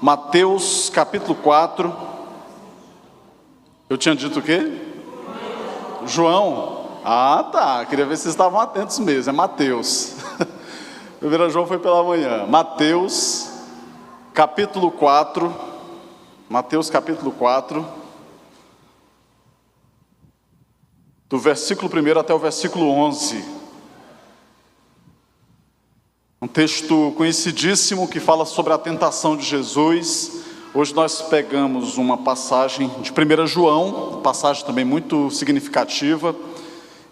Mateus capítulo 4. Eu tinha dito o quê? João. Ah, tá. Queria ver se vocês estavam atentos mesmo. É Mateus. Primeiro João foi pela manhã. Mateus capítulo 4. Mateus capítulo 4. Do versículo 1 até o versículo 11. Um texto conhecidíssimo que fala sobre a tentação de Jesus. Hoje nós pegamos uma passagem de 1 João, passagem também muito significativa,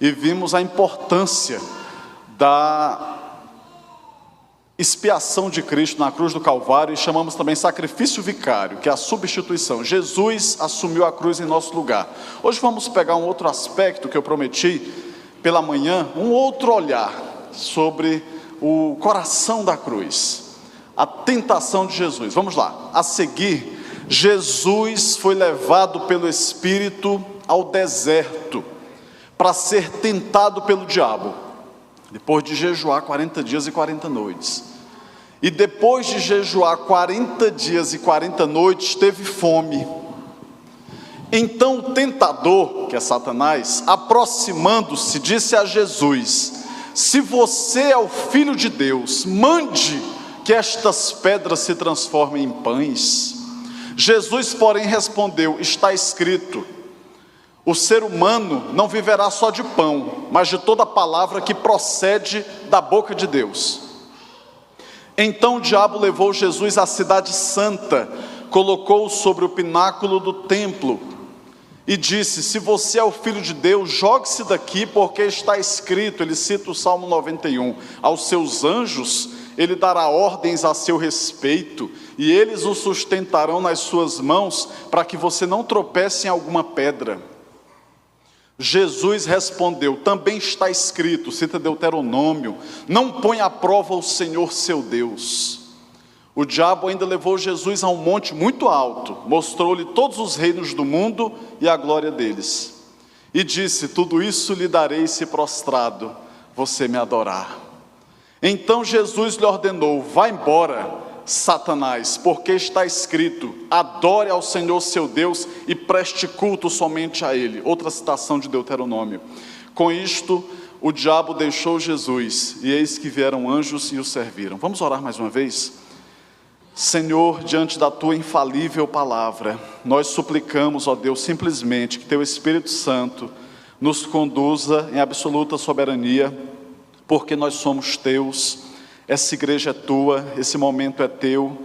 e vimos a importância da expiação de Cristo na cruz do Calvário, e chamamos também sacrifício vicário, que é a substituição. Jesus assumiu a cruz em nosso lugar. Hoje vamos pegar um outro aspecto que eu prometi pela manhã, um outro olhar sobre o coração da cruz, a tentação de Jesus. Vamos lá. A seguir, Jesus foi levado pelo Espírito ao deserto para ser tentado pelo diabo, depois de jejuar 40 dias e 40 noites. E depois de jejuar 40 dias e 40 noites, teve fome. Então o tentador, que é Satanás, aproximando-se, disse a Jesus: se você é o Filho de Deus, mande que estas pedras se transformem em pães. Jesus, porém, respondeu: está escrito, o ser humano não viverá só de pão, mas de toda palavra que procede da boca de Deus. Então o diabo levou Jesus à cidade santa, colocou-o sobre o pináculo do templo e disse: se você é o Filho de Deus, jogue-se daqui, porque está escrito, ele cita o Salmo 91, aos seus anjos ele dará ordens a seu respeito, e eles o sustentarão nas suas mãos, para que você não tropece em alguma pedra. Jesus respondeu: também está escrito, cita Deuteronômio, não põe à prova o Senhor seu Deus. O diabo ainda levou Jesus a um monte muito alto, mostrou-lhe todos os reinos do mundo e a glória deles, e disse: tudo isso lhe darei se prostrado você me adorar. Então Jesus lhe ordenou: vá embora, Satanás, porque está escrito, adore ao Senhor seu Deus e preste culto somente a Ele. Outra citação de Deuteronômio. Com isto o diabo deixou Jesus, e eis que vieram anjos e o serviram. Vamos orar mais uma vez? Senhor, diante da Tua infalível palavra, nós suplicamos, ó Deus, simplesmente que Teu Espírito Santo nos conduza em absoluta soberania, porque nós somos Teus, essa igreja é Tua, esse momento é Teu,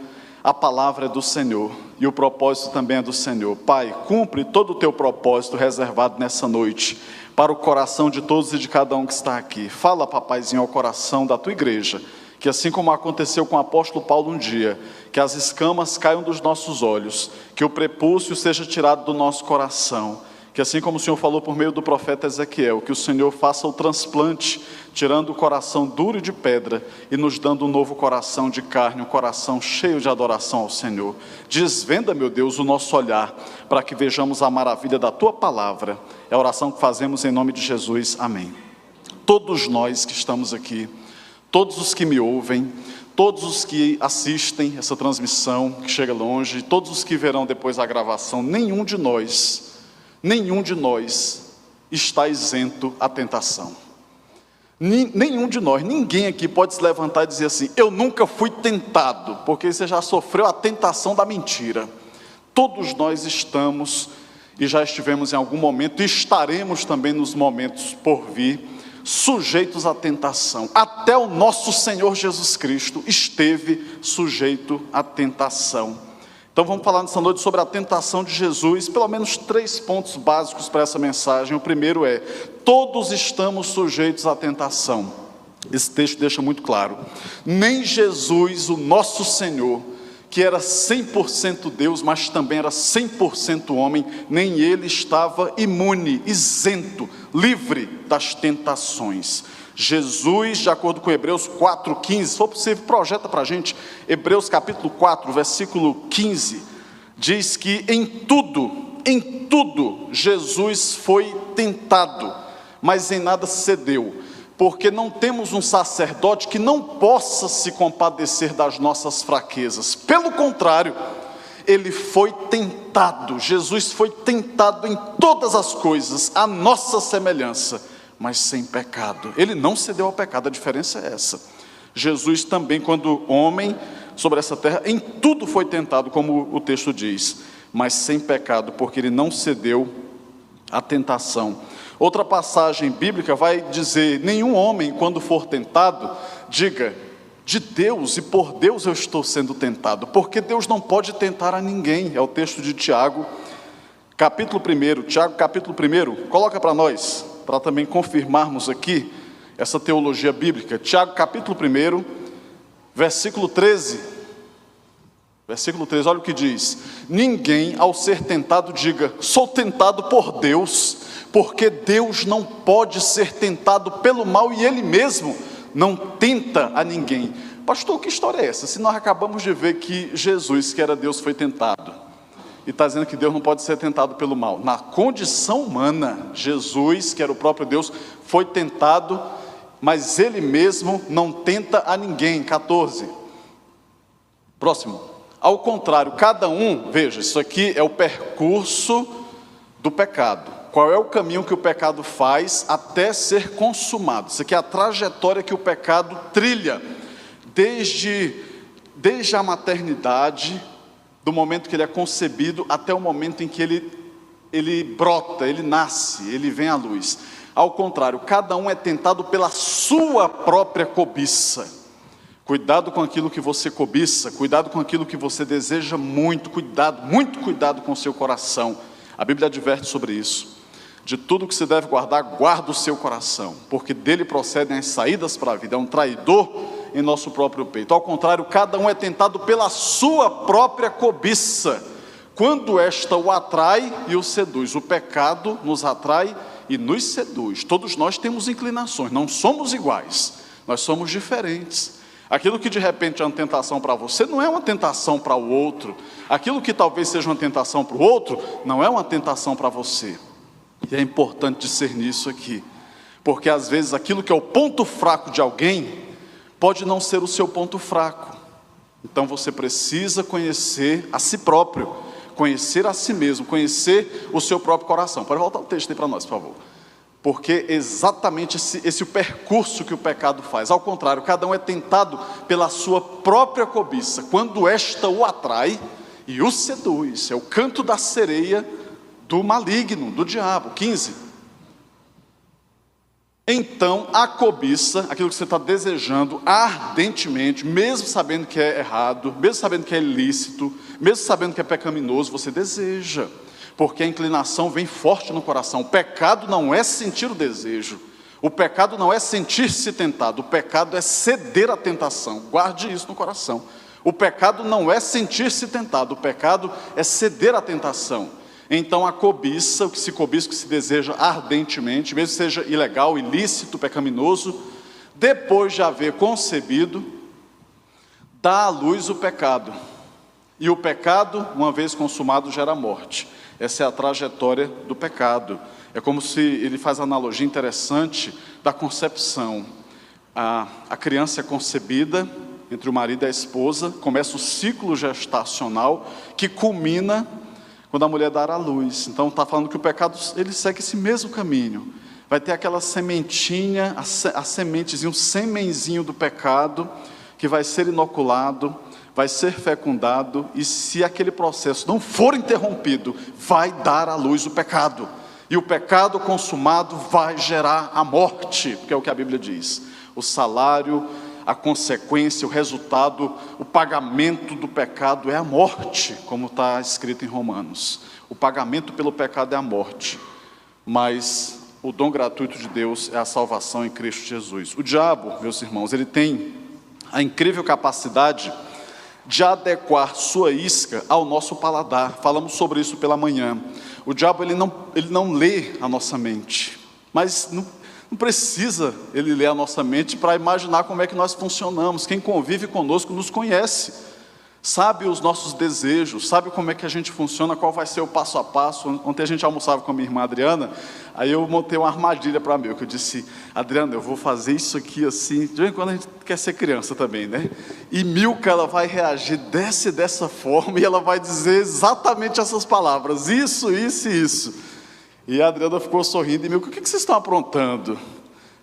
a palavra é do Senhor, e o propósito também é do Senhor. Pai, cumpre todo o Teu propósito reservado nessa noite, para o coração de todos e de cada um que está aqui. Fala, papaizinho, ao coração da Tua igreja, que assim como aconteceu com o apóstolo Paulo um dia, que as escamas caiam dos nossos olhos, que o prepúcio seja tirado do nosso coração, que assim como o Senhor falou por meio do profeta Ezequiel, que o Senhor faça o transplante, tirando o coração duro de pedra e nos dando um novo coração de carne, um coração cheio de adoração ao Senhor. Desvenda, meu Deus, o nosso olhar, para que vejamos a maravilha da Tua palavra. É a oração que fazemos em nome de Jesus, amém. Todos nós que estamos aqui, todos os que me ouvem, todos os que assistem essa transmissão, que chega longe, todos os que verão depois a gravação, nenhum de nós está isento à tentação. Nenhum de nós, ninguém aqui pode se levantar e dizer assim: eu nunca fui tentado, porque você já sofreu a tentação da mentira. Todos nós estamos, e já estivemos em algum momento, e estaremos também nos momentos por vir, sujeitos à tentação. Até o nosso Senhor Jesus Cristo esteve sujeito à tentação. Então vamos falar nessa noite sobre a tentação de Jesus, pelo menos 3 pontos básicos para essa mensagem. O primeiro é: todos estamos sujeitos à tentação. Esse texto deixa muito claro. Nem Jesus, o nosso Senhor, que era 100% Deus, mas também era 100% homem, nem ele estava imune, isento, livre das tentações. Jesus, de acordo com Hebreus 4,15, se for possível, projeta para a gente, Hebreus capítulo 4, versículo 15, diz que em tudo, Jesus foi tentado, mas em nada cedeu. porque não temos um sacerdote que não possa se compadecer das nossas fraquezas. Pelo contrário, ele foi tentado, Jesus foi tentado em todas as coisas, à nossa semelhança, mas sem pecado. Ele não cedeu ao pecado, a diferença é essa. Jesus também, quando homem sobre essa terra, em tudo foi tentado, como o texto diz, mas sem pecado, porque ele não cedeu à tentação. Outra passagem bíblica vai dizer: nenhum homem, quando for tentado, diga, de Deus e por Deus eu estou sendo tentado, porque Deus não pode tentar a ninguém. É o texto de Tiago, capítulo 1, Tiago capítulo 1, coloca para nós, para também confirmarmos aqui essa teologia bíblica. Tiago capítulo 1, versículo 13, olha o que diz: ninguém ao ser tentado diga, sou tentado por Deus, porque Deus não pode ser tentado pelo mal e Ele mesmo não tenta a ninguém. Pastor, que história é essa? Se nós acabamos de ver que Jesus, que era Deus, foi tentado, e está dizendo que Deus não pode ser tentado pelo mal. Na condição humana, Jesus, que era o próprio Deus, foi tentado, mas Ele mesmo não tenta a ninguém. 14. Próximo. Ao contrário, cada um, veja, isso aqui é o percurso do pecado. Qual é o caminho que o pecado faz até ser consumado? Isso aqui é a trajetória que o pecado trilha, desde a maternidade, do momento que ele é concebido, até o momento em que ele brota, ele nasce, ele vem à luz. Ao contrário, cada um é tentado pela sua própria cobiça. Cuidado com aquilo que você cobiça, cuidado com aquilo que você deseja muito cuidado com o seu coração. A Bíblia adverte sobre isso. De tudo que se deve guardar, guarda o seu coração, porque dele procedem as saídas para a vida. É um traidor em nosso próprio peito. Ao contrário, cada um é tentado pela sua própria cobiça, quando esta o atrai e o seduz. O pecado nos atrai e nos seduz. Todos nós temos inclinações, não somos iguais, nós somos diferentes. Aquilo que de repente é uma tentação para você, não é uma tentação para o outro. Aquilo que talvez seja uma tentação para o outro, não é uma tentação para você. E é importante discernir isso aqui, porque às vezes aquilo que é o ponto fraco de alguém, pode não ser o seu ponto fraco. Então você precisa conhecer a si próprio, conhecer a si mesmo, conhecer o seu próprio coração. Pode voltar o texto aí para nós, por favor. Porque exatamente esse é o percurso que o pecado faz. Ao contrário, cada um é tentado pela sua própria cobiça, quando esta o atrai e o seduz. É o canto da sereia do maligno, do diabo. 15. Então a cobiça, aquilo que você está desejando ardentemente, mesmo sabendo que é errado, mesmo sabendo que é ilícito, mesmo sabendo que é pecaminoso, você deseja, porque a inclinação vem forte no coração. O pecado não é sentir o desejo, o pecado não é sentir-se tentado, o pecado é ceder à tentação. Guarde isso no coração. O pecado não é sentir-se tentado, o pecado é ceder à tentação. Então a cobiça, o que se deseja ardentemente, mesmo que seja ilegal, ilícito, pecaminoso, depois de haver concebido, dá à luz o pecado. E o pecado, uma vez consumado, gera morte. Essa é a trajetória do pecado. É como se ele faz a analogia interessante da concepção. A criança é concebida entre o marido e a esposa, começa o ciclo gestacional que culmina quando a mulher dar à luz. Então está falando que o pecado, ele segue esse mesmo caminho. Vai ter aquela sementinha, a sementezinha, um semenzinho do pecado, que vai ser inoculado, vai ser fecundado, e se aquele processo não for interrompido, vai dar à luz o pecado. E o pecado consumado vai gerar a morte, que é o que a Bíblia diz. O salário, a consequência, o resultado, o pagamento do pecado é a morte, como está escrito em Romanos. O pagamento pelo pecado é a morte, mas o dom gratuito de Deus é a salvação em Cristo Jesus. O diabo, meus irmãos, ele tem a incrível capacidade de adequar sua isca ao nosso paladar. Falamos sobre isso pela manhã. O diabo ele não lê a nossa mente, mas não precisa ele ler a nossa mente para imaginar como é que nós funcionamos. Quem convive conosco nos conhece. sabe os nossos desejos, sabe como é que a gente funciona, qual vai ser o passo a passo. Ontem a gente almoçava com a minha irmã Adriana, aí eu montei uma armadilha para mim, que eu disse: Adriana, eu vou fazer isso aqui assim, de vez em quando a gente quer ser criança também, né? E Milka, ela vai reagir dessa forma, e ela vai dizer exatamente essas palavras, isso, isso e isso. E a Adriana ficou sorrindo, e Milka, o que vocês estão aprontando?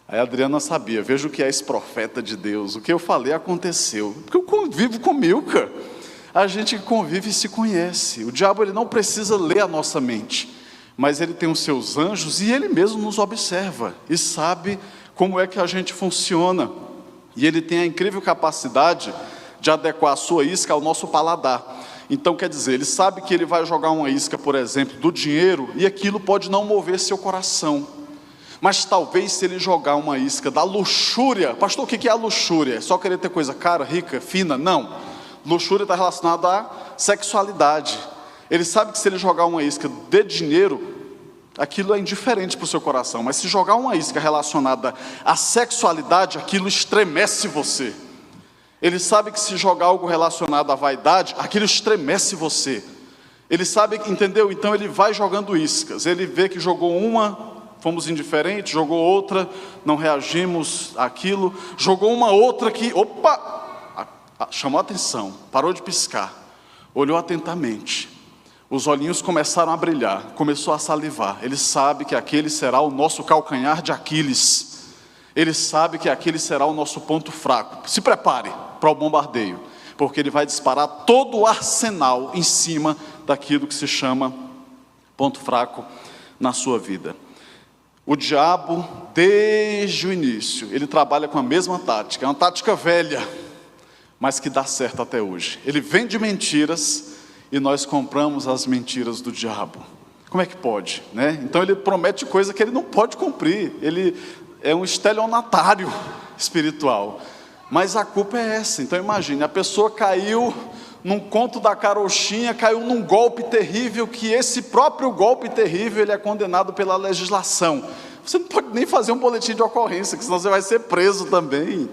Aí a Adriana sabia: veja o que é esse profeta de Deus, o que eu falei aconteceu, porque eu convivo com Milka, a gente convive e se conhece. O diabo, ele não precisa ler a nossa mente, mas ele tem os seus anjos e ele mesmo nos observa e sabe como é que a gente funciona, e ele tem a incrível capacidade de adequar a sua isca ao nosso paladar. Então quer dizer, ele sabe que ele vai jogar uma isca, por exemplo, do dinheiro, e aquilo pode não mover seu coração. Mas talvez se ele jogar uma isca da luxúria, pastor, o que é a luxúria? É só querer ter coisa cara, rica, fina? Não, luxúria está relacionada à sexualidade. Ele sabe que se ele jogar uma isca de dinheiro, aquilo é indiferente para o seu coração. Mas se jogar uma isca relacionada à sexualidade, aquilo estremece você. Ele sabe que se jogar algo relacionado à vaidade, aquilo estremece você. Ele sabe, entendeu? Então ele vai jogando iscas. Ele vê que jogou uma, fomos indiferentes, jogou outra, não reagimos àquilo, jogou uma outra que, opa, chamou a atenção, parou de piscar, olhou atentamente, os olhinhos começaram a brilhar, começou a salivar. Ele sabe que aquele será o nosso calcanhar de Aquiles, ele sabe que aquele será o nosso ponto fraco. Se prepare para o bombardeio, porque ele vai disparar todo o arsenal em cima daquilo que se chama ponto fraco na sua vida. O diabo, desde o início, ele trabalha com a mesma tática, é uma tática velha, mas que dá certo até hoje. Ele vende mentiras e nós compramos as mentiras do diabo. Como é que pode, né? Então ele promete coisa que ele não pode cumprir, ele é um estelionatário espiritual, mas a culpa é essa. Então imagine, a pessoa caiu num conto da carochinha, caiu num golpe terrível, que esse próprio golpe terrível, ele é condenado pela legislação. Você não pode nem fazer um boletim de ocorrência, que senão você vai ser preso também.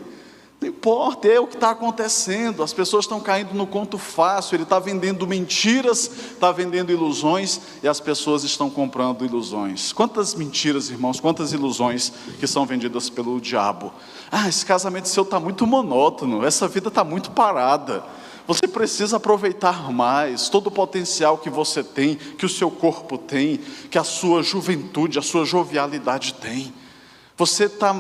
Não importa, é o que está acontecendo. As pessoas estão caindo no conto fácil. Ele está vendendo mentiras, está vendendo ilusões, e as pessoas estão comprando ilusões. Quantas mentiras, irmãos, quantas ilusões que são vendidas pelo diabo. Esse casamento seu está muito monótono, essa vida está muito parada. Você precisa aproveitar mais todo o potencial que você tem, que o seu corpo tem, que a sua juventude, a sua jovialidade tem. Você está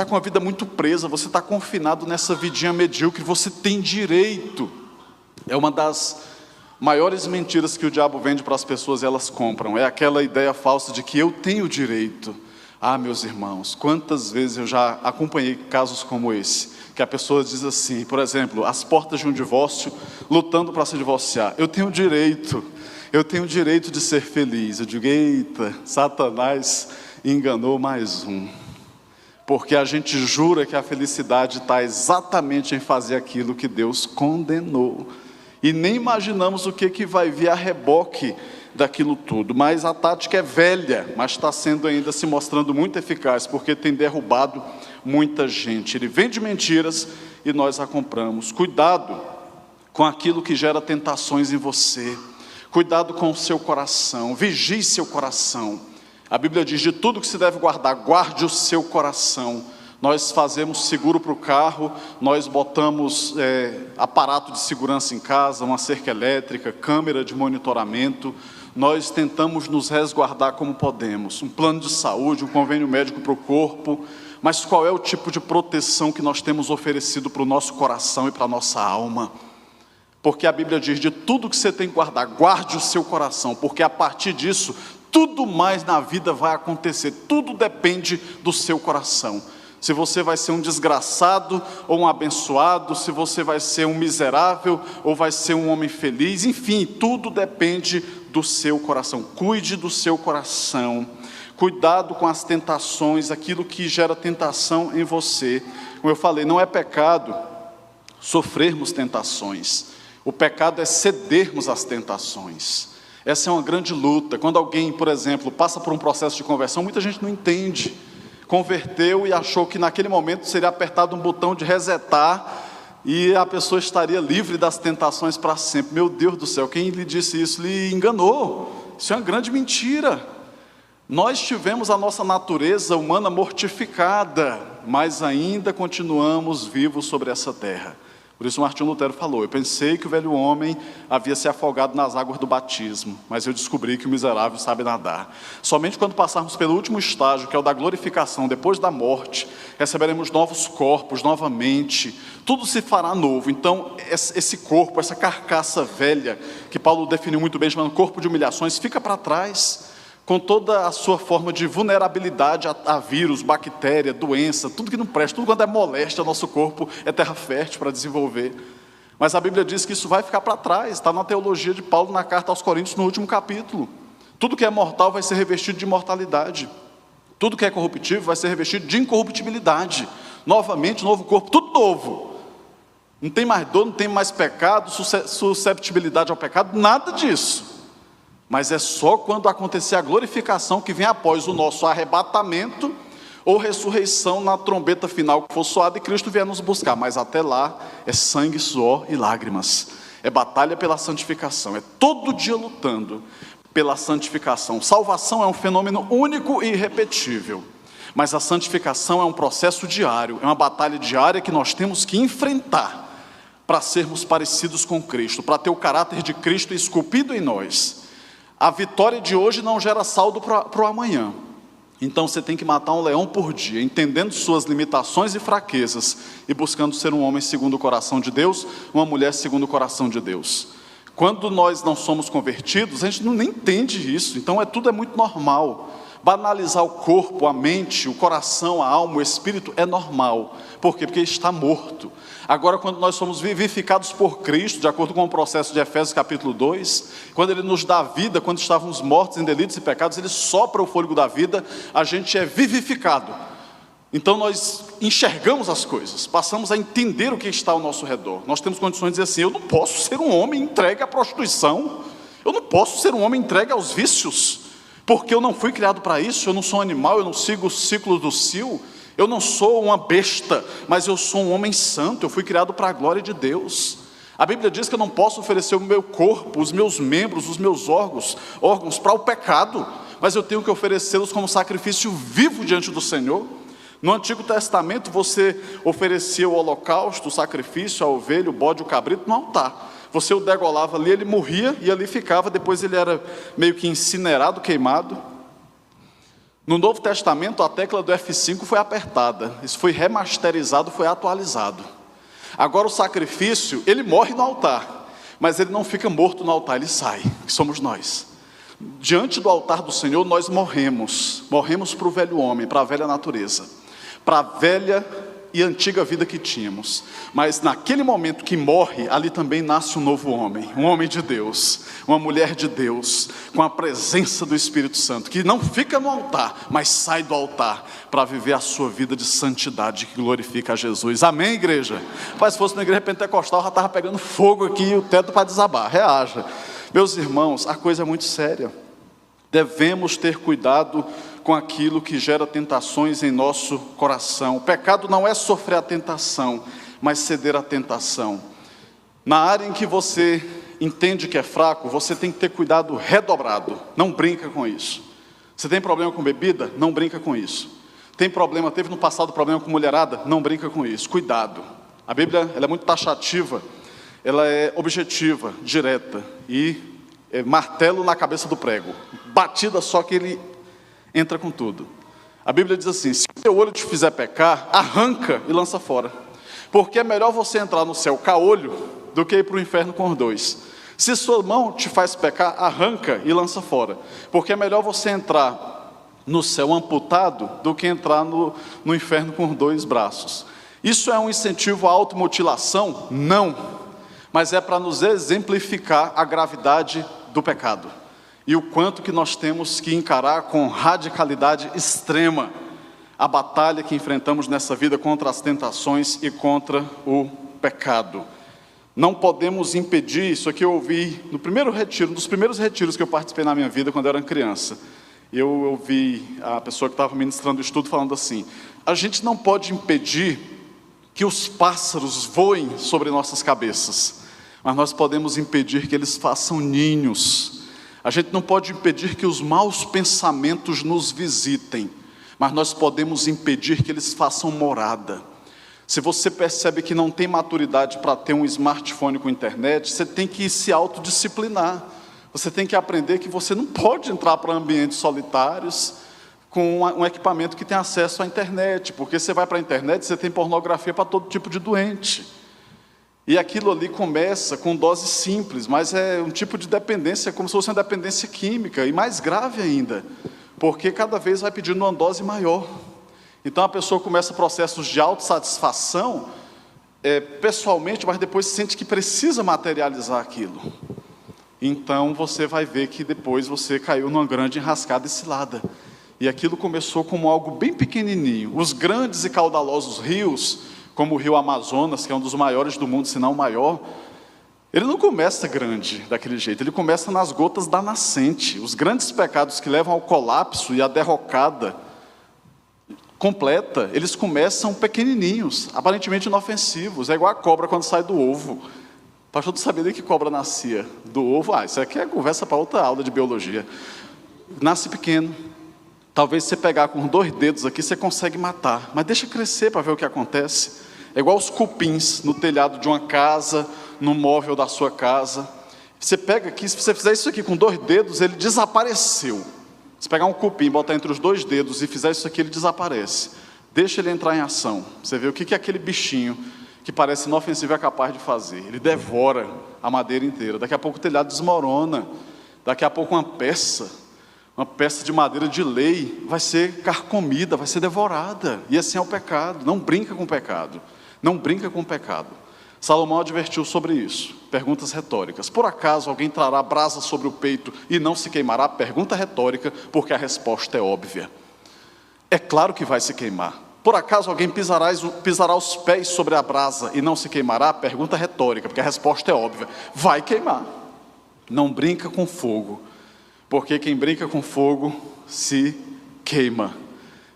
com a vida muito presa, você está confinado nessa vidinha medíocre, você tem direito. É uma das maiores mentiras que o diabo vende para as pessoas e elas compram, é aquela ideia falsa de que eu tenho direito. Meus irmãos, quantas vezes eu já acompanhei casos como esse, que a pessoa diz assim, por exemplo, às portas de um divórcio, lutando para se divorciar: eu tenho direito de ser feliz. Eu digo: eita, Satanás enganou mais um, porque a gente jura que a felicidade está exatamente em fazer aquilo que Deus condenou, e nem imaginamos o que vai vir a reboque daquilo tudo. Mas a tática é velha, mas está sendo ainda se mostrando muito eficaz, porque tem derrubado muita gente. Ele vende mentiras e nós a compramos. Cuidado com aquilo que gera tentações em você, cuidado com o seu coração, vigie seu coração. A Bíblia diz: de tudo que se deve guardar, guarde o seu coração. Nós fazemos seguro para o carro, nós botamos aparato de segurança em casa, uma cerca elétrica, câmera de monitoramento, nós tentamos nos resguardar como podemos, um plano de saúde, um convênio médico para o corpo, mas qual é o tipo de proteção que nós temos oferecido para o nosso coração e para a nossa alma? Porque a Bíblia diz: de tudo que você tem que guardar, guarde o seu coração, porque a partir disso, tudo mais na vida vai acontecer, tudo depende do seu coração. Se você vai ser um desgraçado ou um abençoado, se você vai ser um miserável ou vai ser um homem feliz, enfim, tudo depende do seu coração. Cuide do seu coração, cuidado com as tentações, aquilo que gera tentação em você. Como eu falei, não é pecado sofrermos tentações, o pecado é cedermos às tentações. Essa é uma grande luta. Quando alguém, por exemplo, passa por um processo de conversão, muita gente não entende. Converteu e achou que naquele momento seria apertado um botão de resetar, e a pessoa estaria livre das tentações para sempre. Meu Deus do céu, quem lhe disse isso lhe enganou. Isso é uma grande mentira. Nós tivemos a nossa natureza humana mortificada, mas ainda continuamos vivos sobre essa terra. Por isso Martinho Lutero falou: eu pensei que o velho homem havia se afogado nas águas do batismo, mas eu descobri que o miserável sabe nadar. Somente quando passarmos pelo último estágio, que é o da glorificação, depois da morte, receberemos novos corpos, novamente, tudo se fará novo. Então, esse corpo, essa carcaça velha, que Paulo definiu muito bem, chamando corpo de humilhações, fica para trás, com toda a sua forma de vulnerabilidade a vírus, bactéria, doença, tudo que não presta, tudo quanto é moléstia ao nosso corpo, é terra fértil para desenvolver. Mas a Bíblia diz que isso vai ficar para trás, está na teologia de Paulo, na carta aos Coríntios, no último capítulo. Tudo que é mortal vai ser revestido de imortalidade, tudo que é corruptível vai ser revestido de incorruptibilidade, novamente, novo corpo, tudo novo. Não tem mais dor, não tem mais pecado, susceptibilidade ao pecado, nada disso. Mas é só quando acontecer a glorificação que vem após o nosso arrebatamento ou ressurreição, na trombeta final que for soada e Cristo vier nos buscar. Mas até lá é sangue, suor e lágrimas, é batalha pela santificação, é todo dia lutando pela santificação. Salvação é um fenômeno único e irrepetível, mas a santificação é um processo diário, é uma batalha diária que nós temos que enfrentar para sermos parecidos com Cristo, para ter o caráter de Cristo esculpido em nós. A vitória de hoje não gera saldo para o amanhã. Então você tem que matar um leão por dia, entendendo suas limitações e fraquezas e buscando ser um homem segundo o coração de Deus, uma mulher segundo o coração de Deus. Quando nós não somos convertidos, a gente não nem entende isso, então tudo é muito normal. Banalizar o corpo, a mente, o coração, a alma, o espírito é normal. Por quê? Porque está morto. Agora, quando nós somos vivificados por Cristo, de acordo com o processo de Efésios capítulo 2, quando Ele nos dá vida, quando estávamos mortos em delitos e pecados, Ele sopra o fôlego da vida, a gente é vivificado. Então nós enxergamos as coisas, passamos a entender o que está ao nosso redor. Nós temos condições de dizer assim: eu não posso ser um homem entregue à prostituição, eu não posso ser um homem entregue aos vícios, porque eu não fui criado para isso, eu não sou um animal, eu não sigo o ciclo do cio, eu não sou uma besta, mas eu sou um homem santo, eu fui criado para a glória de Deus. A Bíblia diz que eu não posso oferecer o meu corpo, os meus membros, os meus órgãos para o pecado, mas eu tenho que oferecê-los como sacrifício vivo diante do Senhor. No Antigo Testamento você oferecia o holocausto, o sacrifício, a ovelha, o bode, o cabrito no altar. Você o degolava ali, ele morria e ali ficava, depois ele era meio que incinerado, queimado. No Novo Testamento a tecla do F5 foi apertada, isso foi remasterizado, foi atualizado. Agora o sacrifício, ele morre no altar, mas ele não fica morto no altar, ele sai, que somos nós. Diante do altar do Senhor nós morremos para o velho homem, para a velha natureza, para a velha e antiga vida que tínhamos, mas naquele momento que morre, ali também nasce um novo homem, um homem de Deus, uma mulher de Deus, com a presença do Espírito Santo, que não fica no altar, mas sai do altar, para viver a sua vida de santidade, que glorifica a Jesus. Amém, igreja? Mas se fosse uma igreja pentecostal, já estava pegando fogo aqui, e o teto para desabar, reaja. Meus irmãos, a coisa é muito séria, devemos ter cuidado com aquilo que gera tentações em nosso coração. O pecado não é sofrer a tentação, mas ceder à tentação. Na área em que você entende que é fraco, você tem que ter cuidado redobrado, não brinca com isso. Você tem problema com bebida? Não brinca com isso. Teve no passado problema com mulherada? Não brinca com isso, cuidado. A Bíblia ela é muito taxativa, ela é objetiva, direta, e é martelo na cabeça do prego, batida só que ele entra com tudo. A Bíblia diz assim: se o teu olho te fizer pecar, arranca e lança fora, porque é melhor você entrar no céu caolho do que ir para o inferno com os dois. Se sua mão te faz pecar, arranca e lança fora, porque é melhor você entrar no céu amputado do que entrar no inferno com os dois braços. Isso é um incentivo à automutilação? Não, mas é para nos exemplificar a gravidade do pecado e o quanto que nós temos que encarar com radicalidade extrema a batalha que enfrentamos nessa vida contra as tentações e contra o pecado. Não podemos impedir, isso aqui eu ouvi no primeiro retiro, um dos primeiros retiros que eu participei na minha vida quando eu era criança. Eu ouvi a pessoa que estava ministrando o estudo falando assim: a gente não pode impedir que os pássaros voem sobre nossas cabeças, mas nós podemos impedir que eles façam ninhos. A gente não pode impedir que os maus pensamentos nos visitem, mas nós podemos impedir que eles façam morada. Se você percebe que não tem maturidade para ter um smartphone com internet, você tem que se autodisciplinar. Você tem que aprender que você não pode entrar para ambientes solitários com um equipamento que tem acesso à internet, porque você vai para a internet, você tem pornografia para todo tipo de doente. E aquilo ali começa com doses simples, mas é um tipo de dependência, como se fosse uma dependência química, e mais grave ainda, porque cada vez vai pedindo uma dose maior. Então a pessoa começa processos de autossatisfação, pessoalmente, mas depois sente que precisa materializar aquilo. Então você vai ver que depois você caiu numa grande enrascada e cilada. E aquilo começou como algo bem pequenininho. Os grandes e caudalosos rios, como o rio Amazonas, que é um dos maiores do mundo, se não o maior, ele não começa grande daquele jeito, ele começa nas gotas da nascente. Os grandes pecados que levam ao colapso e à derrocada completa, eles começam pequenininhos, aparentemente inofensivos. É igual a cobra quando sai do ovo. O pastor não sabia nem que cobra nascia do ovo. Isso aqui é conversa para outra aula de biologia. Nasce pequeno. Talvez você pegar com 2 dedos aqui, você consegue matar. Mas deixa crescer para ver o que acontece. É igual os cupins no telhado de uma casa, no móvel da sua casa. Você pega aqui, se você fizer isso aqui com 2 dedos, ele desapareceu. Se pegar um cupim, botar entre os 2 dedos e fizer isso aqui, ele desaparece. Deixa ele entrar em ação. Você vê o que aquele bichinho que parece inofensivo é capaz de fazer. Ele devora a madeira inteira. Daqui a pouco o telhado desmorona. Daqui a pouco uma peça de madeira de lei vai ser carcomida, vai ser devorada. E assim é o pecado. Não brinca com o pecado. Não brinca com o pecado. Salomão advertiu sobre isso. Perguntas retóricas. Por acaso alguém trará brasa sobre o peito e não se queimará? Pergunta retórica, porque a resposta é óbvia. É claro que vai se queimar. Por acaso alguém pisará os pés sobre a brasa e não se queimará? Pergunta retórica, porque a resposta é óbvia. Vai queimar. Não brinca com fogo, porque quem brinca com fogo se queima.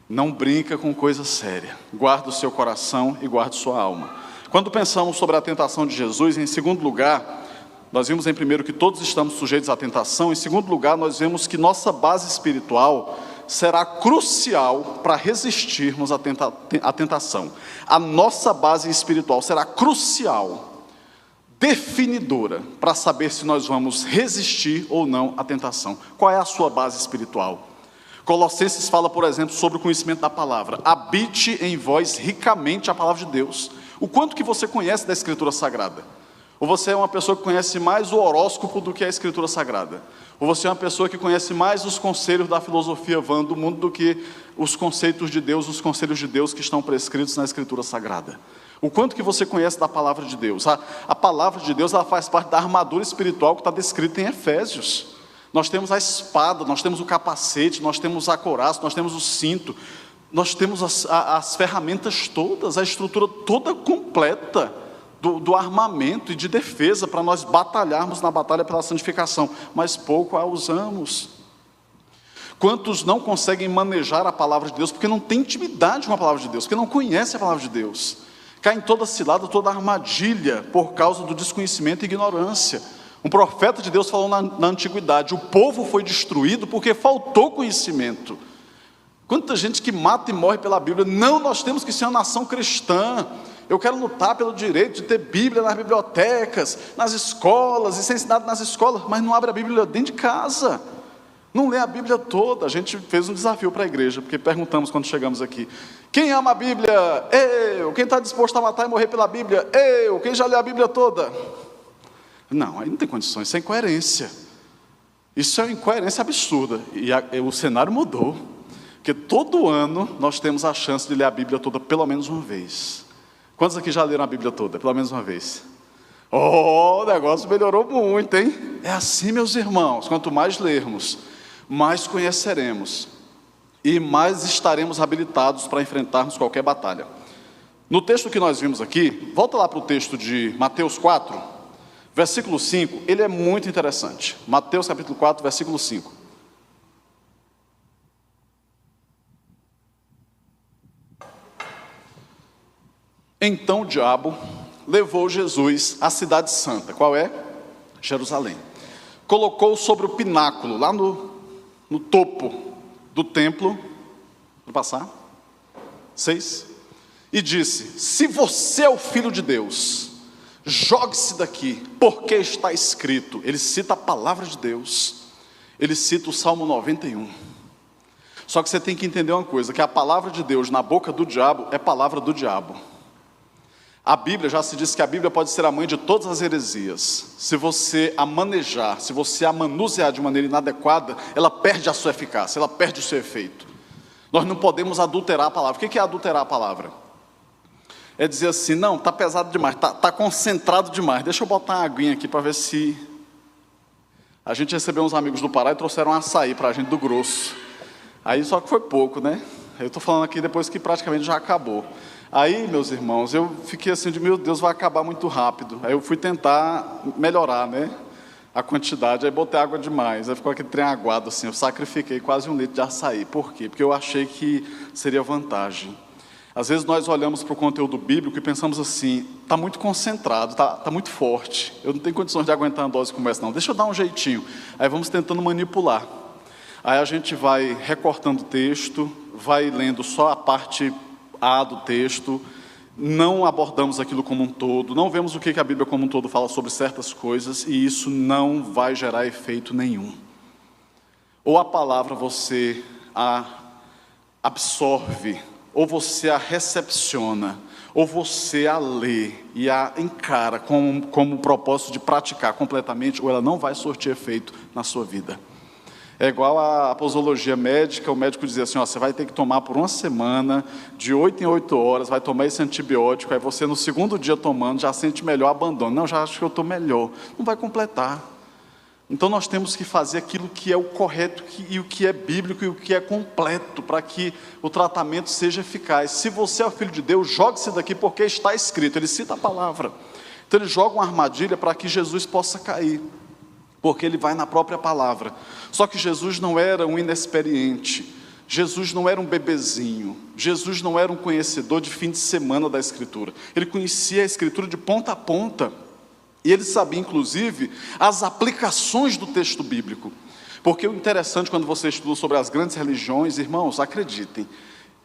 Não brinca com coisa séria. Guarda o seu coração e guarde sua alma. Quando pensamos sobre a tentação de Jesus, em segundo lugar, nós vimos em primeiro que todos estamos sujeitos à tentação. Em segundo lugar, nós vemos que nossa base espiritual será crucial para resistirmos à tentação. A nossa base espiritual será crucial, definidora, para saber se nós vamos resistir ou não à tentação. Qual é a sua base espiritual? Colossenses fala, por exemplo, sobre o conhecimento da palavra. Habite em vós ricamente a palavra de Deus. O quanto que você conhece da Escritura Sagrada? Ou você é uma pessoa que conhece mais o horóscopo do que a Escritura Sagrada? Ou você é uma pessoa que conhece mais os conselhos da filosofia vã do mundo do que os conceitos de Deus, os conselhos de Deus que estão prescritos na Escritura Sagrada? O quanto que você conhece da palavra de Deus? A palavra de Deus, ela faz parte da armadura espiritual que está descrita em Efésios. Nós temos a espada, nós temos o capacete, nós temos a couraça, nós temos o cinto, nós temos as ferramentas todas, a estrutura toda completa do armamento e de defesa para nós batalharmos na batalha pela santificação, mas pouco a usamos. Quantos não conseguem manejar a palavra de Deus porque não tem intimidade com a palavra de Deus, porque não conhece a palavra de Deus? Cai em toda cilada, toda armadilha por causa do desconhecimento e ignorância. Um profeta de Deus falou na antiguidade: o povo foi destruído porque faltou conhecimento. Quanta gente que mata e morre pela Bíblia. Não, nós temos que ser uma nação cristã. Eu quero lutar pelo direito de ter Bíblia nas bibliotecas, nas escolas, e ser ensinado nas escolas, mas não abre a Bíblia dentro de casa, não lê a Bíblia toda. A gente fez um desafio para a igreja, porque perguntamos quando chegamos aqui: quem ama a Bíblia? Eu. Quem está disposto a matar e morrer pela Bíblia? Eu. Quem já lê a Bíblia toda? Não, aí não tem condições, isso é incoerência. Isso é uma incoerência absurda, e o cenário mudou, porque todo ano nós temos a chance de ler a Bíblia toda pelo menos uma vez. Quantos aqui já leram a Bíblia toda, pelo menos uma vez? Oh, o negócio melhorou muito, hein? É assim, meus irmãos, quanto mais lermos, mais conheceremos, e mais estaremos habilitados para enfrentarmos qualquer batalha. No texto que nós vimos aqui, volta lá para o texto de Mateus 4, versículo 5, ele é muito interessante. Mateus capítulo 4, versículo 5. Então o diabo levou Jesus à cidade santa. Qual é? Jerusalém. Colocou sobre o pináculo, lá no topo do templo. Vou passar? 6. E disse: se você é o Filho de Deus, jogue-se daqui, porque está escrito. Ele cita a palavra de Deus. Ele cita o Salmo 91. Só que você tem que entender uma coisa, que a palavra de Deus na boca do diabo é palavra do diabo. A Bíblia, já se diz que a Bíblia pode ser a mãe de todas as heresias. Se você a manejar, se você a manusear de maneira inadequada, ela perde a sua eficácia, ela perde o seu efeito. Nós não podemos adulterar a palavra. O que é adulterar a palavra? É dizer assim, não, está pesado demais, está concentrado demais. Deixa eu botar uma aguinha aqui para ver se... A gente recebeu uns amigos do Pará e trouxeram um açaí para a gente do grosso. Aí só que foi pouco, né? Eu estou falando aqui depois que praticamente já acabou. Aí, meus irmãos, eu fiquei assim de, meu Deus, vai acabar muito rápido. Aí eu fui tentar melhorar, né, a quantidade, aí botei água demais. Aí ficou aquele trem aguado assim, eu sacrifiquei quase 1 litro de açaí. Por quê? Porque eu achei que seria vantagem. Às vezes nós olhamos para o conteúdo bíblico e pensamos assim, está muito concentrado, está muito forte. Eu não tenho condições de aguentar uma dose como essa não. Deixa eu dar um jeitinho. Aí vamos tentando manipular. Aí a gente vai recortando o texto, vai lendo só a parte A do texto, não abordamos aquilo como um todo, não vemos o que a Bíblia como um todo fala sobre certas coisas, e isso não vai gerar efeito nenhum. Ou a palavra você a absorve, ou você a recepciona, ou você a lê e a encara como propósito de praticar completamente, ou ela não vai surtir efeito na sua vida. É igual a posologia médica, o médico dizia assim, ó, você vai ter que tomar por 1 semana, de 8 em 8 horas, vai tomar esse antibiótico, aí você no 2º dia tomando, já sente melhor, abandona. Não, já acho que eu estou melhor. Não vai completar. Então nós temos que fazer aquilo que é o correto, e o que é bíblico, e o que é completo, para que o tratamento seja eficaz. Se você é o Filho de Deus, jogue-se daqui, porque está escrito. Ele cita a palavra. Então ele joga uma armadilha para que Jesus possa cair, porque ele vai na própria palavra. Só que Jesus não era um inexperiente, Jesus não era um bebezinho, Jesus não era um conhecedor de fim de semana da Escritura. Ele conhecia a Escritura de ponta a ponta, e ele sabia inclusive as aplicações do texto bíblico. Porque o interessante quando você estuda sobre as grandes religiões, irmãos, acreditem,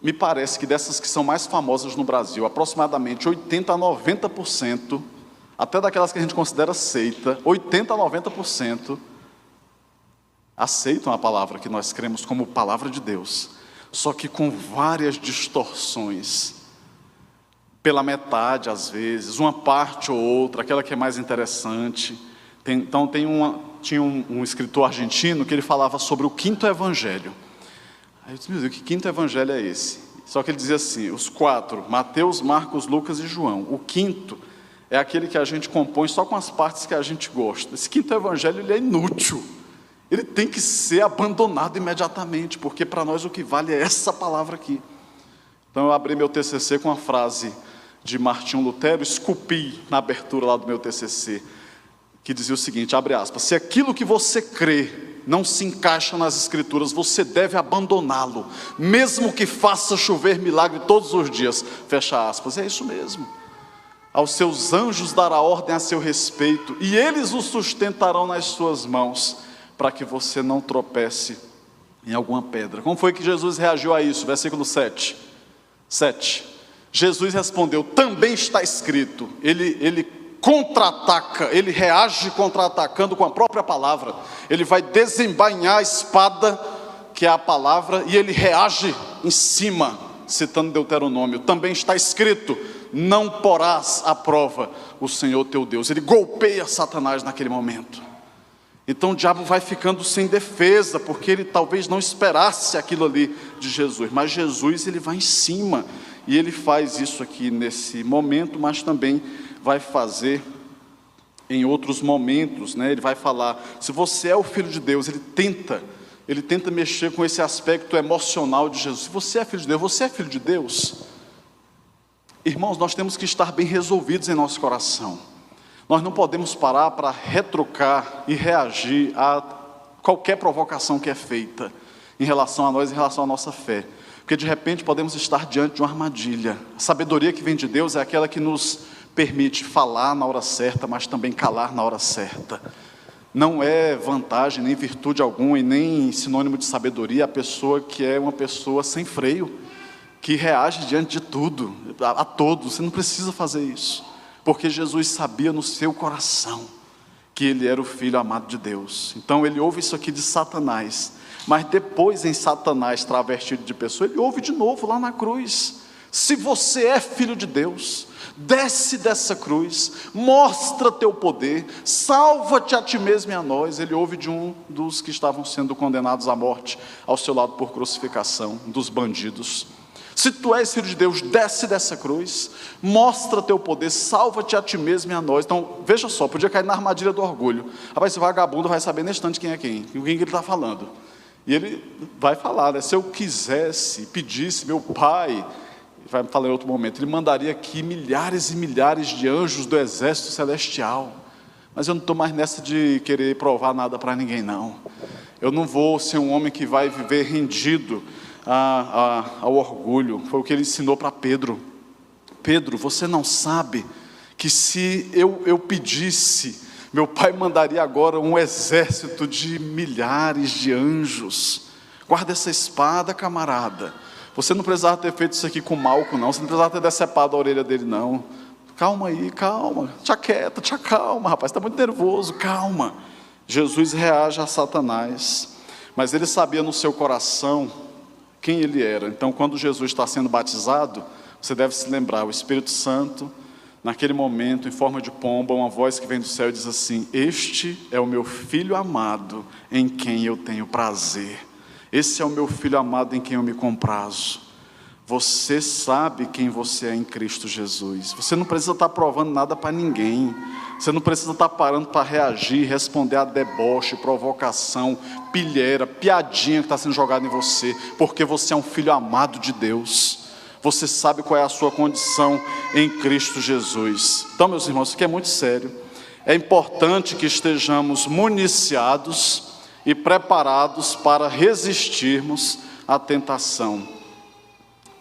me parece que dessas que são mais famosas no Brasil, aproximadamente 80 a 90%, até daquelas que a gente considera seita, 80 a 90% aceitam a palavra que nós cremos como palavra de Deus, só que com várias distorções, pela metade às vezes, uma parte ou outra, aquela que é mais interessante. Tinha um escritor argentino que ele falava sobre o 5º evangelho. Aí eu disse, meu Deus, que 5º evangelho é esse? Só que ele dizia assim, os 4, Mateus, Marcos, Lucas e João. O 5º é aquele que a gente compõe só com as partes que a gente gosta. Esse 5º evangelho ele é inútil. Ele tem que ser abandonado imediatamente, porque para nós o que vale é essa palavra aqui. Então eu abri meu TCC com a frase de Martinho Lutero, esculpi na abertura lá do meu TCC, que dizia o seguinte, abre aspas, se aquilo que você crê não se encaixa nas Escrituras, você deve abandoná-lo, mesmo que faça chover milagre todos os dias, fecha aspas. É isso mesmo. Aos seus anjos dará ordem a seu respeito, e eles o sustentarão nas suas mãos, para que você não tropece em alguma pedra. Como foi que Jesus reagiu a isso? Versículo 7. Jesus respondeu, também está escrito. Ele contra-ataca, ele reage contra-atacando com a própria palavra. Ele vai desembainhar a espada, que é a palavra, e ele reage em cima, citando Deuteronômio. Também está escrito, não porás à prova o Senhor teu Deus. Ele golpeia Satanás naquele momento. Então o diabo vai ficando sem defesa, porque ele talvez não esperasse aquilo ali de Jesus, mas Jesus ele vai em cima, e ele faz isso aqui nesse momento, mas também vai fazer em outros momentos, né? Ele vai falar, se você é o Filho de Deus, ele tenta mexer com esse aspecto emocional de Jesus. Se você é Filho de Deus, você é Filho de Deus? Irmãos, nós temos que estar bem resolvidos em nosso coração. Nós não podemos parar para retrucar e reagir a qualquer provocação que é feita em relação a nós, em relação à nossa fé. Porque de repente podemos estar diante de uma armadilha. A sabedoria que vem de Deus é aquela que nos permite falar na hora certa, mas também calar na hora certa. Não é vantagem, nem virtude alguma, e nem sinônimo de sabedoria a pessoa que é uma pessoa sem freio, que reage diante de tudo, a todos. Você não precisa fazer isso, porque Jesus sabia no seu coração que ele era o Filho amado de Deus. Então ele ouve isso aqui de Satanás, mas depois em Satanás travestido de pessoa, ele ouve de novo lá na cruz: se você é Filho de Deus, desce dessa cruz, mostra teu poder, salva-te a ti mesmo e a nós. Ele ouve de um dos que estavam sendo condenados à morte ao seu lado por crucificação, um dos bandidos: se tu és Filho de Deus, desce dessa cruz, mostra teu poder, salva-te a ti mesmo e a nós. Então, veja só, podia cair na armadilha do orgulho. Rapaz, esse vagabundo vai saber nesse instante quem é quem, com quem ele está falando. E ele vai falar, né? Se eu quisesse, pedisse, meu Pai, vai me falar em outro momento, ele mandaria aqui milhares e milhares de anjos do exército celestial. Mas eu não estou mais nessa de querer provar nada para ninguém, não. Eu não vou ser um homem que vai viver rendido ao orgulho. Foi o que ele ensinou para Pedro. Pedro, você não sabe que se eu pedisse, meu Pai mandaria agora um exército de milhares de anjos. Guarda essa espada, camarada. Você não precisava ter feito isso aqui com Malco, não. Você não precisava ter decepado a orelha dele, não. Calma aí, calma. Te aquieta, te acalma, rapaz. Está muito nervoso, calma. Jesus reage a Satanás, mas ele sabia no seu coração quem ele era. Então, quando Jesus está sendo batizado, você deve se lembrar, o Espírito Santo, naquele momento, em forma de pomba, uma voz que vem do céu e diz assim: este é o meu Filho amado, em quem eu tenho prazer. Esse é o meu Filho amado, em quem eu me comprazo. Você sabe quem você é em Cristo Jesus. Você não precisa estar provando nada para ninguém. Você não precisa estar parando para reagir, responder a deboche, provocação, pilheira, piadinha que está sendo jogada em você, porque você é um filho amado de Deus. Você sabe qual é a sua condição em Cristo Jesus. Então, meus irmãos, isso aqui é muito sério. É importante que estejamos municiados e preparados para resistirmos à tentação,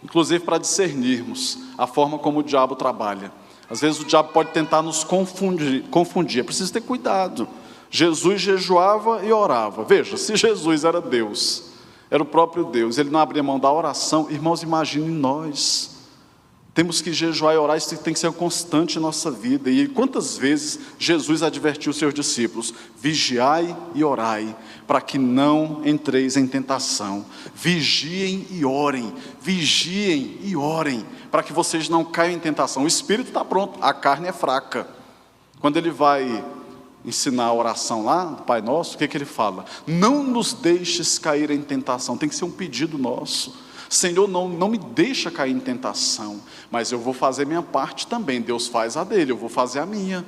inclusive para discernirmos a forma como o diabo trabalha. Às vezes o diabo pode tentar nos confundir. É preciso ter cuidado. Jesus jejuava e orava. Veja, se Jesus era Deus, era o próprio Deus, ele não abria mão da oração. Irmãos, imaginem nós. Temos que jejuar e orar, isso tem que ser constante em nossa vida. E quantas vezes Jesus advertiu os seus discípulos: vigiai e orai, para que não entreis em tentação. Vigiem e orem, para que vocês não caiam em tentação. O espírito está pronto, a carne é fraca. Quando ele vai ensinar a oração lá, do Pai Nosso, o que ele fala? Não nos deixes cair em tentação. Tem que ser um pedido nosso. Senhor, não me deixa cair em tentação, mas eu vou fazer minha parte também. Deus faz a dele, eu vou fazer a minha.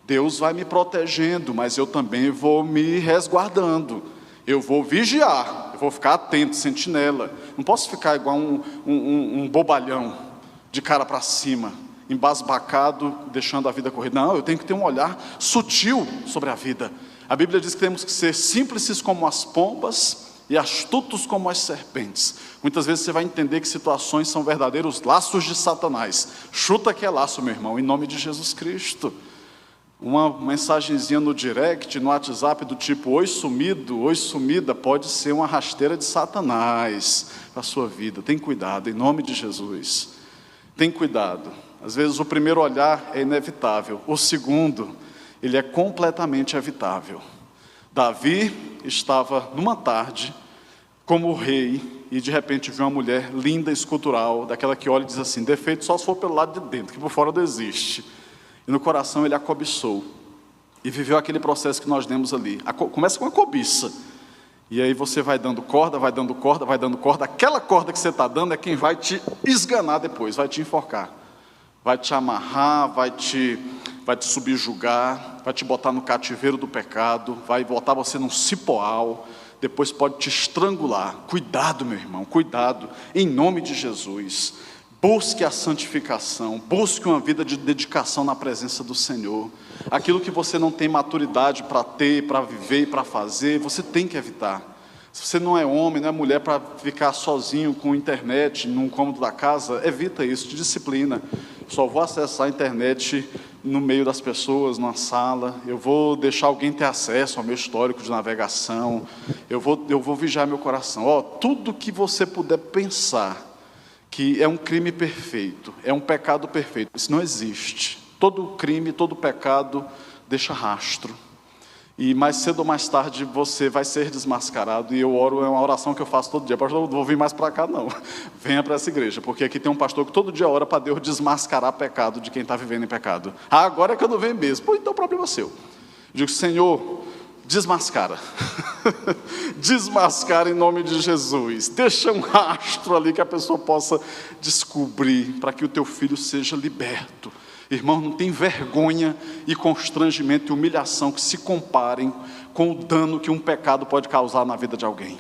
Deus vai me protegendo, mas eu também vou me resguardando. Eu vou vigiar, eu vou ficar atento, sentinela. Não posso ficar igual um bobalhão, de cara para cima, embasbacado, deixando a vida correr. Não, eu tenho que ter um olhar sutil sobre a vida. A Bíblia diz que temos que ser simples como as pombas e astutos como as serpentes. Muitas vezes você vai entender que situações são verdadeiros laços de Satanás. Chuta que é laço, meu irmão, em nome de Jesus Cristo. Uma mensagenzinha no direct, no WhatsApp, do tipo: oi sumido, oi sumida, pode ser uma rasteira de Satanás para a sua vida. Tem cuidado, em nome de Jesus. Tem cuidado. Às vezes o primeiro olhar é inevitável, o segundo, ele é completamente evitável. Davi estava numa tarde como rei e de repente viu uma mulher linda, escultural, daquela que olha e diz assim: defeito só se for pelo lado de dentro, que por fora não existe. E no coração ele a cobiçou e viveu aquele processo que nós demos ali. Começa com a cobiça, e aí você vai dando corda, vai dando corda, vai dando corda. Aquela corda que você está dando é quem vai te esganar depois, vai te enforcar, vai te amarrar, vai te subjugar, vai te botar no cativeiro do pecado, vai botar você num cipoal, depois pode te estrangular. Cuidado, meu irmão, cuidado, em nome de Jesus. Busque a santificação, busque uma vida de dedicação na presença do Senhor. Aquilo que você não tem maturidade para ter, para viver e para fazer, você tem que evitar. Se você não é homem, não é mulher para ficar sozinho com internet num cômodo da casa, evita isso, te disciplina. Só vou acessar a internet no meio das pessoas, numa sala. Eu vou deixar alguém ter acesso ao meu histórico de navegação. Eu vou vigiar meu coração. Tudo que você puder pensar que é um crime perfeito, é um pecado perfeito, isso não existe. Todo crime, todo pecado deixa rastro. E mais cedo ou mais tarde você vai ser desmascarado. E eu oro, é uma oração que eu faço todo dia. Pastor, não vou vir mais para cá não. Venha para essa igreja, porque aqui tem um pastor que todo dia ora para Deus desmascarar pecado de quem está vivendo em pecado. Agora é que eu não venho mesmo. Então o problema é seu. Eu digo, Senhor, desmascara. Desmascara em nome de Jesus. Deixa um rastro ali que a pessoa possa descobrir, para que o teu filho seja liberto. Irmão, não tem vergonha e constrangimento e humilhação que se comparem com o dano que um pecado pode causar na vida de alguém.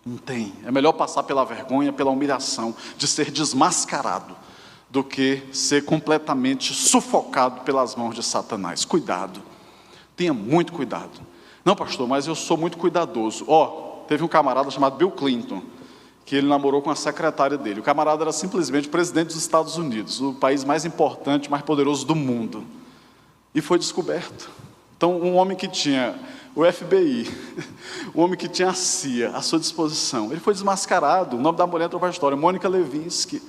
Não tem. É melhor passar pela vergonha, pela humilhação de ser desmascarado, do que ser completamente sufocado pelas mãos de Satanás. Cuidado. Tenha muito cuidado. Não, pastor, mas eu sou muito cuidadoso. Teve um camarada chamado Bill Clinton, que ele namorou com a secretária dele. O camarada era simplesmente presidente dos Estados Unidos, o país mais importante, mais poderoso do mundo. E foi descoberto. Então, um homem que tinha o FBI, um homem que tinha a CIA à sua disposição, ele foi desmascarado. O nome da mulher entrou para a história, Mônica Lewinsky.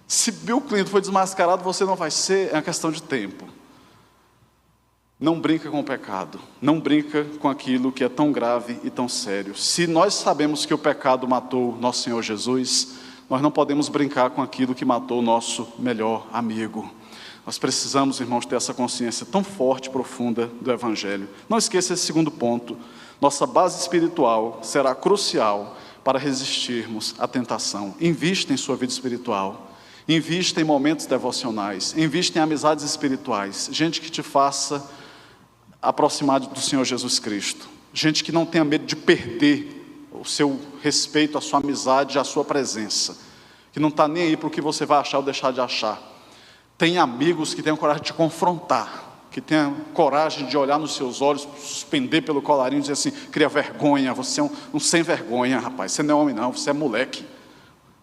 Se Bill Clinton foi desmascarado, você não vai ser, é uma questão de tempo. Não brinca com o pecado, não brinca com aquilo que é tão grave e tão sério. Se nós sabemos que o pecado matou nosso Senhor Jesus, nós não podemos brincar com aquilo que matou o nosso melhor amigo. Nós precisamos, irmãos, ter essa consciência tão forte e profunda do Evangelho. Não esqueça esse segundo ponto. Nossa base espiritual será crucial para resistirmos à tentação. Invista em sua vida espiritual. Invista em momentos devocionais. Invista em amizades espirituais. Gente que te faça aproximar do Senhor Jesus Cristo. Gente que não tenha medo de perder o seu respeito, a sua amizade, a sua presença. Que não está nem aí para o que você vai achar ou deixar de achar. Tenha amigos que tenham coragem de te confrontar. Que tenham coragem de olhar nos seus olhos, suspender pelo colarinho e dizer assim, cria vergonha, você é um sem vergonha, rapaz. Você não é homem não, você é moleque.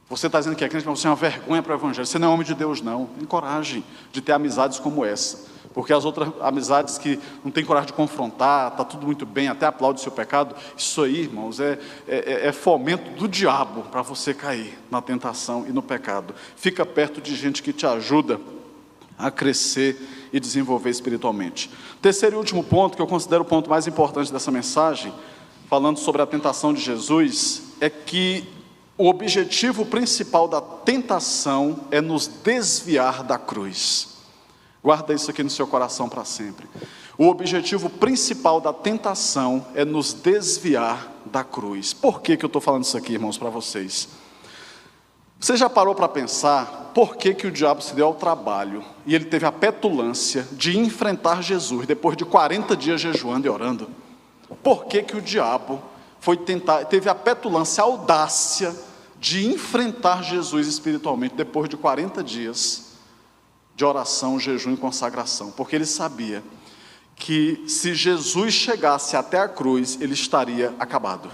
Você está dizendo que é crente, mas você é uma vergonha para o Evangelho. Você não é homem de Deus não. Tem coragem de ter amizades como essa. Porque as outras amizades que não tem coragem de confrontar, está tudo muito bem, até aplaude o seu pecado, isso aí, irmãos, é fomento do diabo para você cair na tentação e no pecado. Fica perto de gente que te ajuda a crescer e desenvolver espiritualmente. Terceiro e último ponto, que eu considero o ponto mais importante dessa mensagem, falando sobre a tentação de Jesus, é que o objetivo principal da tentação é nos desviar da cruz. Guarda isso aqui no seu coração para sempre. O objetivo principal da tentação é nos desviar da cruz. Por que eu estou falando isso aqui, irmãos, para vocês? Você já parou para pensar por que o diabo se deu ao trabalho e ele teve a petulância de enfrentar Jesus depois de 40 dias jejuando e orando? Por que o diabo teve a petulância, a audácia de enfrentar Jesus espiritualmente depois de 40 dias de oração, jejum e consagração? Porque ele sabia que se Jesus chegasse até a cruz, ele estaria acabado.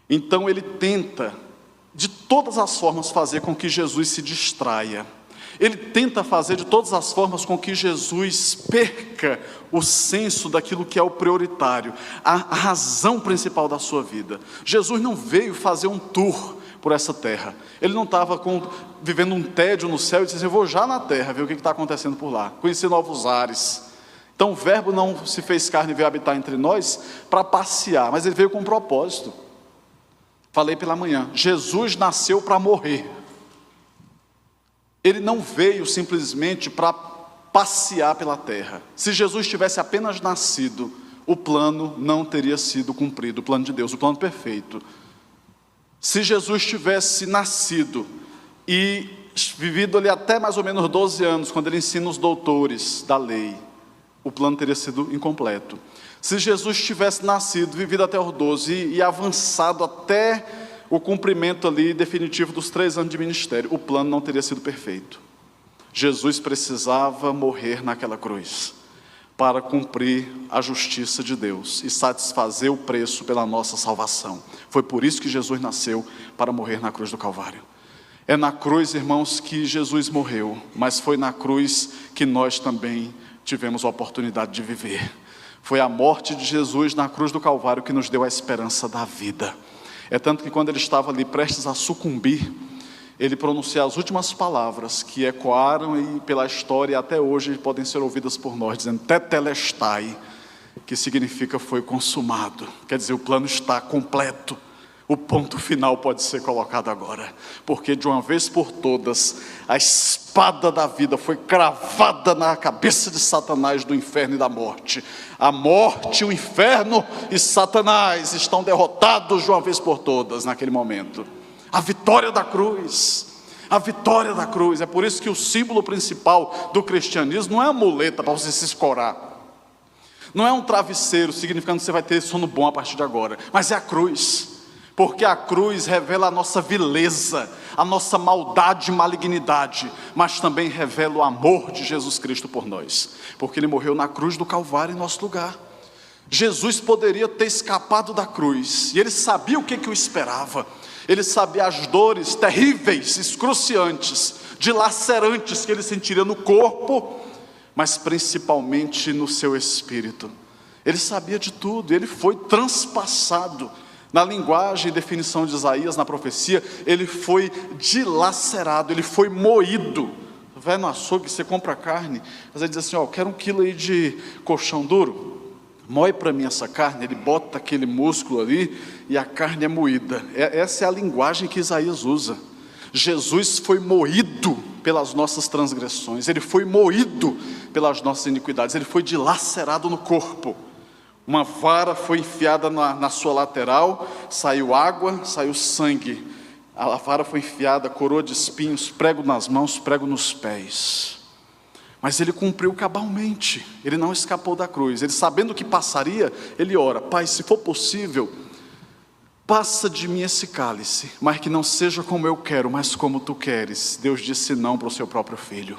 Então ele tenta de todas as formas fazer com que Jesus se distraia. Ele tenta fazer de todas as formas com que Jesus perca o senso daquilo que é o prioritário, a razão principal da sua vida. Jesus não veio fazer um tour por essa terra. Ele não estava vivendo um tédio no céu e disse assim, eu vou já na terra ver o que está acontecendo por lá, conhecer novos ares. Então o verbo não se fez carne e veio habitar entre nós para passear, mas ele veio com um propósito. Falei pela manhã, Jesus nasceu para morrer. Ele não veio simplesmente para passear pela terra. Se Jesus tivesse apenas nascido, o plano não teria sido cumprido, o plano de Deus, o plano perfeito. Se Jesus tivesse nascido e vivido ali até mais ou menos 12 anos, quando ele ensina os doutores da lei, o plano teria sido incompleto. Se Jesus tivesse nascido, vivido até os 12 e avançado até o cumprimento ali definitivo dos 3 anos de ministério, o plano não teria sido perfeito. Jesus precisava morrer naquela cruz, para cumprir a justiça de Deus e satisfazer o preço pela nossa salvação. Foi por isso que Jesus nasceu, para morrer na cruz do Calvário. É na cruz, irmãos, que Jesus morreu, mas foi na cruz que nós também tivemos a oportunidade de viver. Foi a morte de Jesus na cruz do Calvário que nos deu a esperança da vida. É tanto que quando ele estava ali prestes a sucumbir, ele pronunciou as últimas palavras que ecoaram e pela história até hoje podem ser ouvidas por nós, dizendo tetelestai, que significa foi consumado. Quer dizer, o plano está completo. O ponto final pode ser colocado agora, porque de uma vez por todas, a espada da vida foi cravada na cabeça de Satanás do inferno e da morte. A morte, o inferno e Satanás estão derrotados de uma vez por todas naquele momento. A vitória da cruz, a vitória da cruz. É por isso que o símbolo principal do cristianismo não é a muleta para você se escorar. Não é um travesseiro significando que você vai ter sono bom a partir de agora, mas é a cruz. Porque a cruz revela a nossa vileza, a nossa maldade e malignidade, mas também revela o amor de Jesus Cristo por nós, porque ele morreu na cruz do Calvário em nosso lugar. Jesus poderia ter escapado da cruz, e ele sabia o que o esperava. Ele sabia as dores terríveis, excruciantes, dilacerantes que ele sentiria no corpo, mas principalmente no seu espírito. Ele sabia de tudo, ele foi transpassado. Na linguagem e definição de Isaías, na profecia, ele foi dilacerado, ele foi moído. Vai no açougue, você compra carne, mas ele diz assim, ó, quero 1 quilo aí de colchão duro, moe para mim essa carne. Ele bota aquele músculo ali e a carne é moída. Essa é a linguagem que Isaías usa. Jesus foi moído pelas nossas transgressões, ele foi moído pelas nossas iniquidades, ele foi dilacerado no corpo. Uma vara foi enfiada na sua lateral, saiu água, saiu sangue. A vara foi enfiada, coroa de espinhos, prego nas mãos, prego nos pés. Mas ele cumpriu cabalmente, ele não escapou da cruz. Ele, sabendo o que passaria, ele ora, Pai, se for possível, passa de mim esse cálice, mas que não seja como eu quero, mas como tu queres. Deus disse não para o seu próprio filho.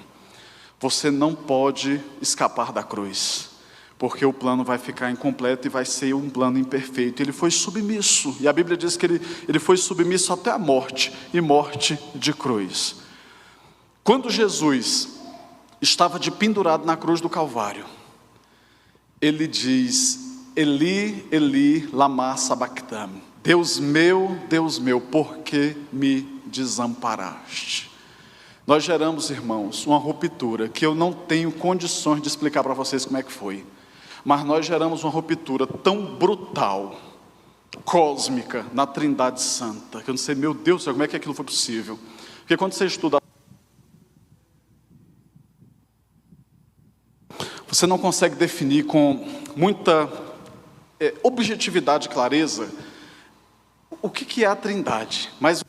Você não pode escapar da cruz, porque o plano vai ficar incompleto e vai ser um plano imperfeito. Ele foi submisso, e a Bíblia diz que ele foi submisso até a morte, e morte de cruz. Quando Jesus estava de pendurado na cruz do Calvário, ele diz, Eli, Eli, lama sabachthani, Deus meu, por que me desamparaste? Nós geramos, irmãos, uma ruptura que eu não tenho condições de explicar para vocês como é que foi. Mas nós geramos uma ruptura tão brutal, cósmica, na Trindade Santa, que eu não sei, meu Deus do céu, como é que aquilo foi possível? Porque quando você estuda, você não consegue definir com muita objetividade e clareza o que é a Trindade, mas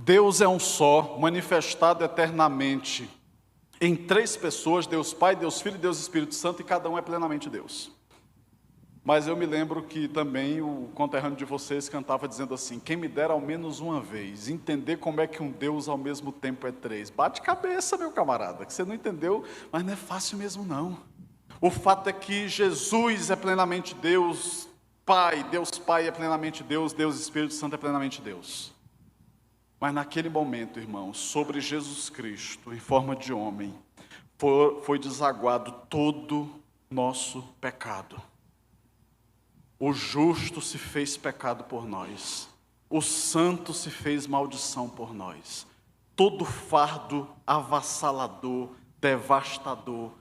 Deus é um só, manifestado eternamente em 3 pessoas, Deus Pai, Deus Filho e Deus Espírito Santo, e cada um é plenamente Deus. Mas eu me lembro que também o conterrâneo de vocês cantava dizendo assim, quem me dera ao menos uma vez entender como é que um Deus ao mesmo tempo é 3. Bate cabeça, meu camarada, que você não entendeu, mas não é fácil mesmo não. O fato é que Jesus é plenamente Deus Pai é plenamente Deus, Deus Espírito Santo é plenamente Deus. Mas naquele momento, irmãos, sobre Jesus Cristo, em forma de homem, foi desaguado todo nosso pecado. O justo se fez pecado por nós. O santo se fez maldição por nós. Todo fardo avassalador, devastador,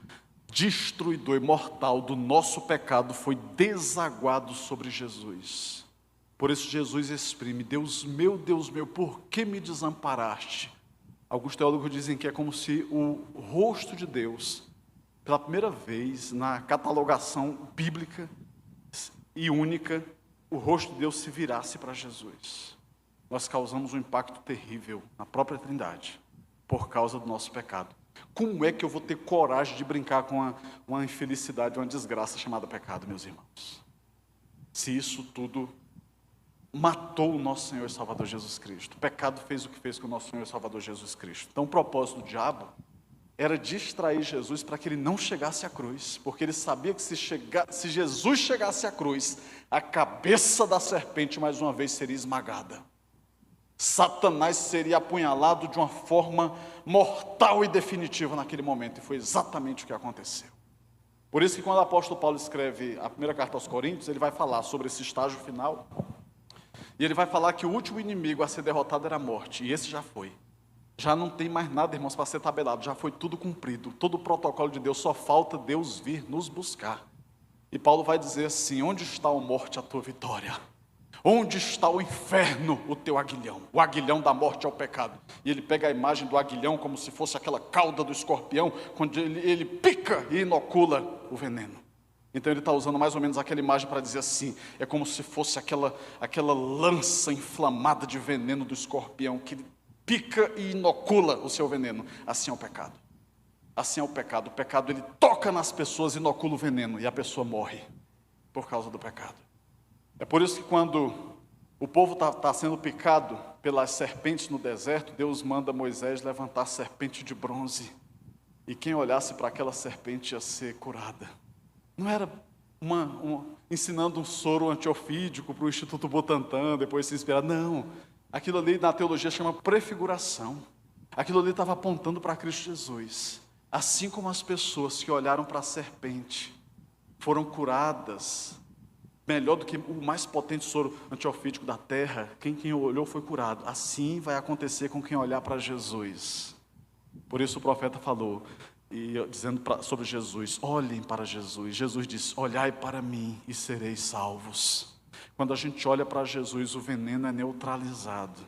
destruidor e mortal do nosso pecado foi desaguado sobre Jesus. Por isso Jesus exprime, Deus meu, por que me desamparaste? Alguns teólogos dizem que é como se o rosto de Deus, pela primeira vez na catalogação bíblica e única, o rosto de Deus se virasse para Jesus. Nós causamos um impacto terrível na própria Trindade, por causa do nosso pecado. Como é que eu vou ter coragem de brincar com uma infelicidade, uma desgraça chamada pecado, meus irmãos? Se isso tudo matou o nosso Senhor e Salvador Jesus Cristo. O pecado fez o que fez com o nosso Senhor e Salvador Jesus Cristo. Então o propósito do diabo era distrair Jesus para que ele não chegasse à cruz, porque ele sabia que se Jesus chegasse à cruz, a cabeça da serpente mais uma vez seria esmagada. Satanás seria apunhalado de uma forma mortal e definitiva naquele momento, e foi exatamente o que aconteceu. Por isso que quando o apóstolo Paulo escreve a primeira carta aos Coríntios, ele vai falar sobre esse estágio final, e ele vai falar que o último inimigo a ser derrotado era a morte, e esse já foi. Já não tem mais nada, irmãos, para ser tabelado, já foi tudo cumprido, todo o protocolo de Deus, só falta Deus vir nos buscar. E Paulo vai dizer assim: onde está, a morte, a tua vitória? Onde está o inferno, o teu aguilhão? O aguilhão da morte é o pecado. E ele pega a imagem do aguilhão como se fosse aquela cauda do escorpião, quando ele pica e inocula o veneno. Então ele está usando mais ou menos aquela imagem para dizer assim: é como se fosse aquela lança inflamada de veneno do escorpião, que ele pica e inocula o seu veneno. Assim é o pecado. Assim é o pecado. O pecado, ele toca nas pessoas, inocula o veneno, e a pessoa morre por causa do pecado. É por isso que quando o povo está sendo picado pelas serpentes no deserto, Deus manda Moisés levantar serpente de bronze, e quem olhasse para aquela serpente ia ser curada. Não era ensinando um soro antiofídico para o Instituto Butantan, depois se inspirar, não. Aquilo ali na teologia chama prefiguração. Aquilo ali estava apontando para Cristo Jesus. Assim como as pessoas que olharam para a serpente foram curadas, melhor do que o mais potente soro antiofídico da terra, quem olhou foi curado. Assim vai acontecer com quem olhar para Jesus. Por isso o profeta falou, dizendo sobre Jesus: olhem para Jesus. Jesus disse: olhai para mim e sereis salvos. Quando a gente olha para Jesus, o veneno é neutralizado.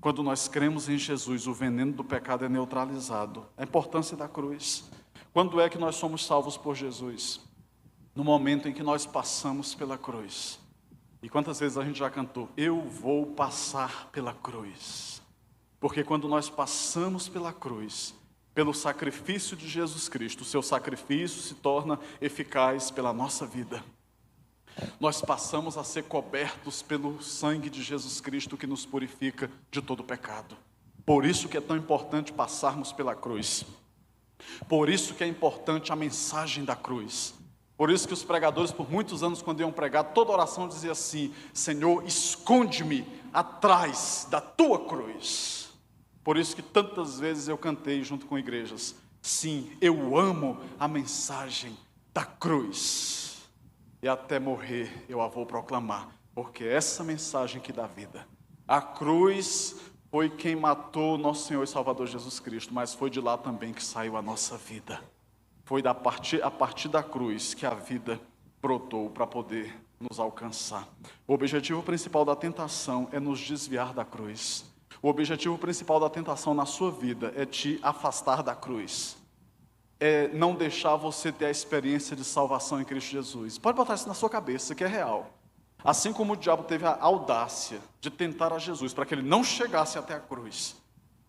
Quando nós cremos em Jesus, o veneno do pecado é neutralizado. A importância da cruz. Quando é que nós somos salvos por Jesus? No momento em que nós passamos pela cruz. E quantas vezes a gente já cantou: eu vou passar pela cruz. Porque quando nós passamos pela cruz, pelo sacrifício de Jesus Cristo, o seu sacrifício se torna eficaz pela nossa vida. Nós passamos a ser cobertos pelo sangue de Jesus Cristo, que nos purifica de todo pecado. Por isso que é tão importante passarmos pela cruz. Por isso que é importante a mensagem da cruz. Por isso que os pregadores, por muitos anos, quando iam pregar, toda oração dizia assim: Senhor, esconde-me atrás da tua cruz. Por isso que tantas vezes eu cantei junto com igrejas: sim, eu amo a mensagem da cruz. E até morrer eu a vou proclamar, porque essa mensagem que dá vida. A cruz foi quem matou nosso Senhor e Salvador Jesus Cristo, mas foi de lá também que saiu a nossa vida. Foi a partir da cruz que a vida brotou para poder nos alcançar. O objetivo principal da tentação é nos desviar da cruz. O objetivo principal da tentação na sua vida é te afastar da cruz. É não deixar você ter a experiência de salvação em Cristo Jesus. Pode botar isso na sua cabeça, que é real. Assim como o diabo teve a audácia de tentar a Jesus para que ele não chegasse até a cruz,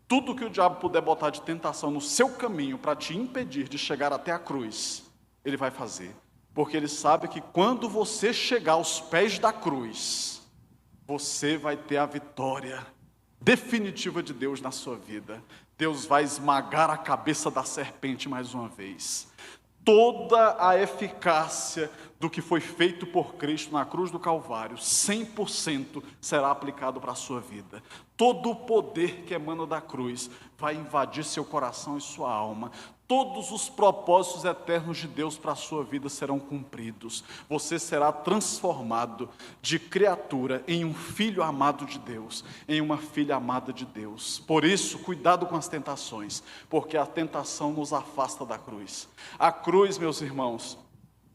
tudo que o diabo puder botar de tentação no seu caminho para te impedir de chegar até a cruz, ele vai fazer. Porque ele sabe que quando você chegar aos pés da cruz, você vai ter a vitória definitiva de Deus na sua vida. Deus vai esmagar a cabeça da serpente mais uma vez. Toda a eficácia do que foi feito por Cristo na cruz do Calvário, 100% será aplicado para a sua vida. Todo o poder que emana da cruz vai invadir seu coração e sua alma. Todos os propósitos eternos de Deus para a sua vida serão cumpridos. Você será transformado de criatura em um filho amado de Deus, em uma filha amada de Deus. Por isso, cuidado com as tentações, porque a tentação nos afasta da cruz. A cruz, meus irmãos,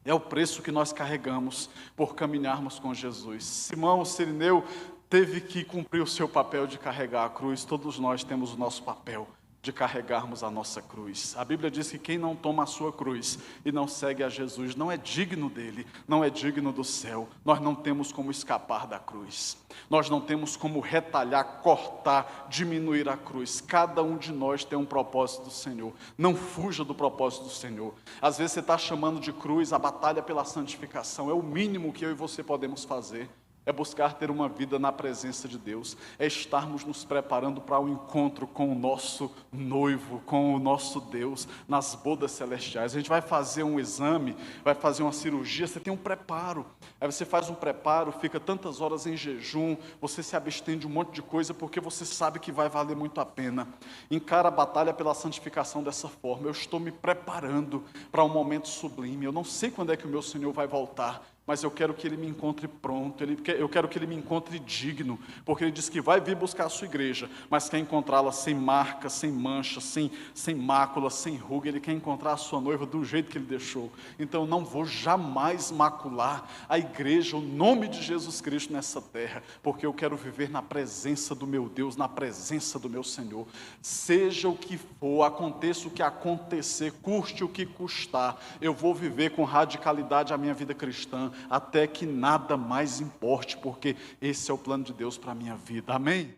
é o preço que nós carregamos por caminharmos com Jesus. Simão Cirineu teve que cumprir o seu papel de carregar a cruz. Todos nós temos o nosso papel de carregarmos a nossa cruz. A Bíblia diz que quem não toma a sua cruz e não segue a Jesus não é digno dele, não é digno do céu. Nós não temos como escapar da cruz. Nós não temos como retalhar, cortar, diminuir a cruz. Cada um de nós tem um propósito do Senhor. Não fuja do propósito do Senhor. Às vezes você está chamando de cruz a batalha pela santificação. É o mínimo que eu e você podemos fazer. É buscar ter uma vida na presença de Deus, é estarmos nos preparando para o encontro com o nosso noivo, com o nosso Deus, nas bodas celestiais. A gente vai fazer um exame, vai fazer uma cirurgia, você tem um preparo. Aí você faz um preparo, fica tantas horas em jejum, você se abstém de um monte de coisa, porque você sabe que vai valer muito a pena. Encara a batalha pela santificação dessa forma. Eu estou me preparando para um momento sublime. Eu não sei quando é que o meu Senhor vai voltar, mas eu quero que Ele me encontre pronto, eu quero que Ele me encontre digno, porque Ele diz que vai vir buscar a sua igreja, mas quer encontrá-la sem marca, sem mancha, sem mácula, sem ruga. Ele quer encontrar a sua noiva do jeito que Ele deixou. Então eu não vou jamais macular a igreja, o nome de Jesus Cristo nessa terra, porque eu quero viver na presença do meu Deus, na presença do meu Senhor. Seja o que for, aconteça o que acontecer, custe o que custar, eu vou viver com radicalidade a minha vida cristã, até que nada mais importe, porque esse é o plano de Deus para a minha vida. Amém?